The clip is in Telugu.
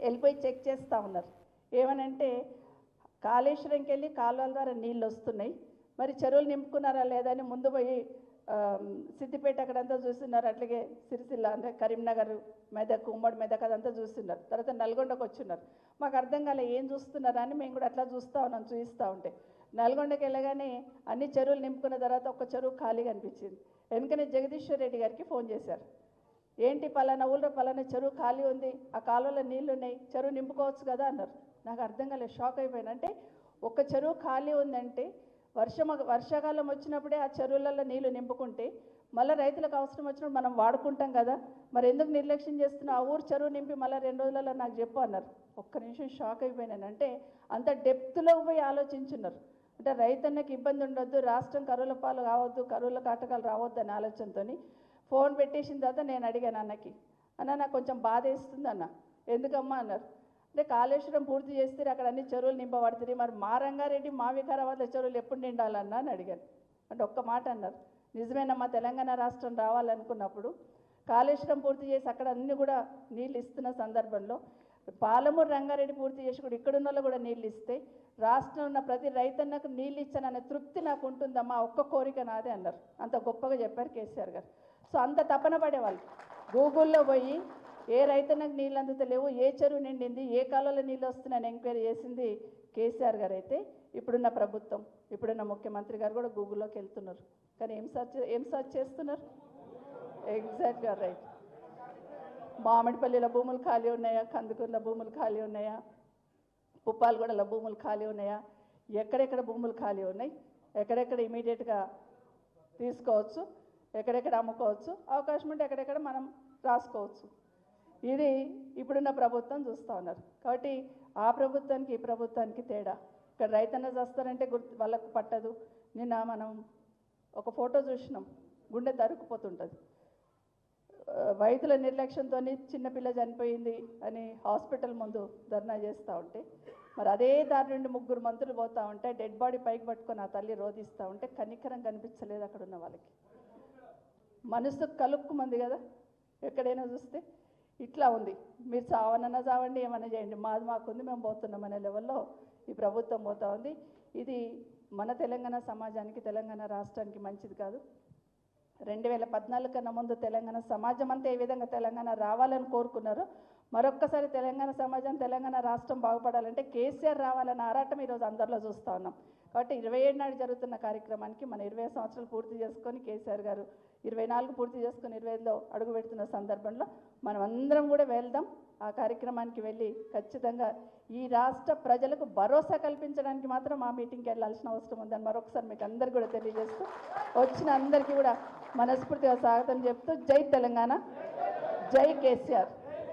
వెళ్ళిపోయి చెక్ చేస్తూ ఉన్నారు. ఏమనంటే కాళేశ్వరంకి వెళ్ళి కాలువల ద్వారా నీళ్ళు వస్తున్నాయి, మరి చెరువులు నింపుకున్నారా లేదా అని ముందు పోయి సిద్దిపేట అక్కడంతా చూస్తున్నారు, అట్లాగే సిరిసిల్ల అంటే కరీంనగర్, మెదక్, ఉమ్మడి మెదక్ అదంతా చూస్తున్నారు. తర్వాత నల్గొండకు వచ్చిన్నారు. మాకు అర్థం కాలే ఏం చూస్తున్నారా అని మేము కూడా అట్లా చూస్తూ ఉన్నాం. చూపిస్తూ ఉంటే నల్గొండకి వెళ్ళగానే అన్ని చెరువులు నింపుకున్న తర్వాత ఒక చెరువు ఖాళీగా అనిపించింది. వెనుకనే జగదీశ్వర్ రెడ్డి గారికి ఫోన్ చేశారు. ఏంటి పలానా ఊళ్ళో పలానా చెరువు ఖాళీ ఉంది, ఆ కాలువలో నీళ్ళు ఉన్నాయి, చెరువు నింపుకోవచ్చు కదా అన్నారు. నాకు అర్థం కాలేదు, షాక్ అయిపోయాను. అంటే ఒక చెరువు ఖాళీ ఉందంటే వర్షాకాలం వచ్చినప్పుడే ఆ చెరువులలో నీళ్లు నింపుకుంటే మళ్ళీ రైతులకు అవసరం వచ్చినప్పుడు మనం వాడుకుంటాం కదా, మరి ఎందుకు నిర్లక్ష్యం చేస్తున్నా, ఆ ఊరు చెరువు నింపి మళ్ళీ 2 రోజులలో నాకు చెప్పు అన్నారు. ఒక్క నిమిషం షాక్ అయిపోయినాను. అంటే అంత డెప్త్లోకి పోయి ఆలోచించున్నారు. అంటే రైతన్నకి ఇబ్బంది ఉండొద్దు, రాష్ట్రం కరువుల పాలు కావద్దు, కరువుల కాటకాలు రావద్దు అనే ఆలోచనతో ఫోన్ పెట్టేసిన తర్వాత నేను అడిగాను అన్నకి, అన్న నాకు కొంచెం బాధ వేస్తుంది అన్న. ఎందుకమ్మా అన్నారు. అంటే కాళేశ్వరం పూర్తి చేస్తే అక్కడ అన్ని చెరువులు నింపబడుతుంది, మరి మా రంగారెడ్డి మా వికారాబాద్లో చెరువులు ఎప్పుడు నిండాలన్నా అని అడిగాను. అంటే ఒక్క మాట అన్నారు, నిజమేనమ్మా తెలంగాణ రాష్ట్రం రావాలనుకున్నప్పుడు కాళేశ్వరం పూర్తి చేసి అక్కడ అన్ని కూడా నీళ్ళు ఇస్తున్న సందర్భంలో పాలమూరు రంగారెడ్డి పూర్తి చేసి కూడా ఇక్కడున్న వాళ్ళు కూడా నీళ్ళు ఇస్తే రాష్ట్రంలో ఉన్న ప్రతి రైతన్నకు నీళ్ళు ఇచ్చాననే తృప్తి నాకు ఉంటుందమ్మా, ఒక్క కోరిక నాదే అన్నారు. అంత గొప్పగా చెప్పారు కేసీఆర్ గారు. సో అంత తపన పడేవాళ్ళు. గూగుల్లో పోయి ఏ రైతన్నకు నీళ్ళు అందుతలేవు, ఏ చెరువు నిండింది, ఏ కాలంలో నీళ్ళు వస్తున్నాయని ఎంక్వైరీ చేసింది కేసీఆర్ గారు. అయితే ఇప్పుడున్న ప్రభుత్వం, ఇప్పుడున్న ముఖ్యమంత్రి గారు కూడా గూగుల్లోకి వెళ్తున్నారు. కానీ ఏం సర్చ్ చేస్తున్నారు? ఎగ్జాక్ట్గా రైట్. మామిడిపల్లిలో భూములు ఖాళీ ఉన్నాయా, కందుకూరులో భూములు ఖాళీ ఉన్నాయా, పుప్పాలగూడలో భూములు ఖాళీ ఉన్నాయా, ఎక్కడెక్కడ భూములు ఖాళీ ఉన్నాయి, ఎక్కడెక్కడ ఇమీడియట్గా తీసుకోవచ్చు, ఎక్కడెక్కడ అమ్ముకోవచ్చు, అవకాశం ఉంటే ఎక్కడెక్కడ మనం రాసుకోవచ్చు. ఇది ఇప్పుడున్న ప్రభుత్వం చూస్తూ ఉన్నారు. కాబట్టి ఆ ప్రభుత్వానికి ఈ ప్రభుత్వానికి తేడా. ఇక్కడ రైతన్న చేస్తారంటే వాళ్ళకు పట్టదు. నిన్న మనం ఒక ఫోటో చూసినాం, గుండె తరుక్కుపోతుంటుంది. వైద్యుల నిర్లక్ష్యంతో చిన్నపిల్ల చనిపోయింది అని హాస్పిటల్ ముందు ధర్నా చేస్తూ ఉంటే, మరి అదే దారి నుండి 3 మంత్రులు పోతూ ఉంటే డెడ్ బాడీ పైకి పట్టుకొని ఆ తల్లి రోధిస్తూ ఉంటే కనికరం కనిపించలేదు అక్కడ ఉన్న వాళ్ళకి. మనసు కలుక్కుమంది కదా ఎక్కడైనా చూస్తే. ఇట్లా ఉంది. మీరు చావనన్నా చావండి, ఏమన్నా చేయండి, మాది మాకుంది, మేము పోతున్నాం అనే లెవెల్లో ఈ ప్రభుత్వం పోతూ ఉంది. ఇది మన తెలంగాణ సమాజానికి, తెలంగాణ రాష్ట్రానికి మంచిది కాదు. 2014 కన్నా ముందు తెలంగాణ సమాజం అంతా ఏ విధంగా తెలంగాణ రావాలని కోరుకున్నారో, మరొక్కసారి తెలంగాణ సమాజం, తెలంగాణ రాష్ట్రం బాగుపడాలంటే కేసీఆర్ రావాలన్న ఆరాటం ఈరోజు అందరిలో చూస్తూ ఉన్నాం. కాబట్టి 27 నాడు జరుగుతున్న కార్యక్రమానికి మన 20 సంవత్సరాలు పూర్తి చేసుకొని కేసీఆర్ గారు 24 పూర్తి చేసుకొని 25లో అడుగు పెడుతున్న సందర్భంలో మనం అందరం కూడా వెళ్దాం. ఆ కార్యక్రమానికి వెళ్ళి ఖచ్చితంగా ఈ రాష్ట్ర ప్రజలకు భరోసా కల్పించడానికి మాత్రం ఆ మీటింగ్కి వెళ్ళాల్సిన అవసరం ఉందని మరొకసారి మీకు అందరికీ కూడా తెలియజేస్తూ, వచ్చిన అందరికీ కూడా మనస్ఫూర్తిగా స్వాగతం చెప్తూ, జై తెలంగాణ, జై కేసీఆర్.